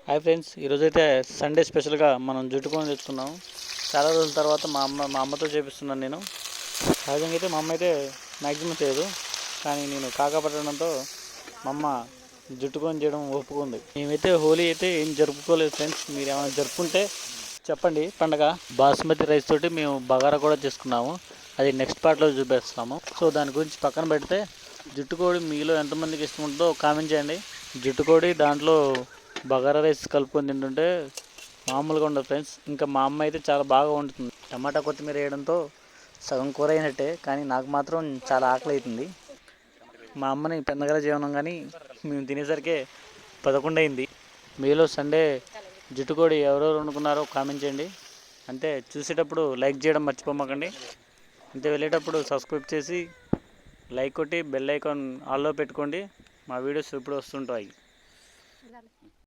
Hi friends, ఈరోజైతే Sunday స్పెషల్గా మనం జుట్టుకొని తెచ్చుకున్నాము. చాలా రోజుల తర్వాత మా అమ్మతో చేపిస్తున్నాను నేను. సహజంగా అయితే మా అమ్మ అయితే మ్యాక్సిమం చేయదు, కానీ నేను కాకపట్టడంతో మా అమ్మ జుట్టుకొని చేయడం ఒప్పుకుంది. మేమైతే హోలీ అయితే ఏం జరుపుకోలేదు ఫ్రెండ్స్. మీరు ఏమైనా జరుపుకుంటే చెప్పండి పండగ. బాస్మతి రైస్ తోటి మేము బగారా కూడా చేసుకున్నాము, అది నెక్స్ట్ పార్ట్లో చూపిస్తాము. సో దాని గురించి పక్కన పెడితే, జుట్టుకోడి మీలో ఎంతమందికి ఇష్టం ఉంటుందో కామెంట్ చేయండి. జుట్టుకోడి దాంట్లో బగారా రైస్ కలుపుకొని తింటుంటే మామూలుగా ఉండదు ఫ్రెండ్స్. ఇంకా మా అమ్మ అయితే చాలా బాగా వండుతుంది. టమాటా కొత్తిమీర వేయడంతో సగం కూర అయినట్టే, కానీ నాకు మాత్రం చాలా ఆకలి అవుతుంది. మా అమ్మని పెద్దగా జీవనం, కానీ మేము తినేసరికి 11 అయింది. మీలో సండే జుట్టుకోడి ఎవరెవరు వండుకున్నారో కామెంట్ చేయండి. అంటే చూసేటప్పుడు లైక్ చేయడం మర్చిపోమాకండి. అంతే వెళ్ళేటప్పుడు సబ్స్క్రైబ్ చేసి లైక్ కొట్టి బెల్ ఐకాన్ ఆల్లో పెట్టుకోండి. మా వీడియోస్ ఇప్పుడు వస్తుంటాయి.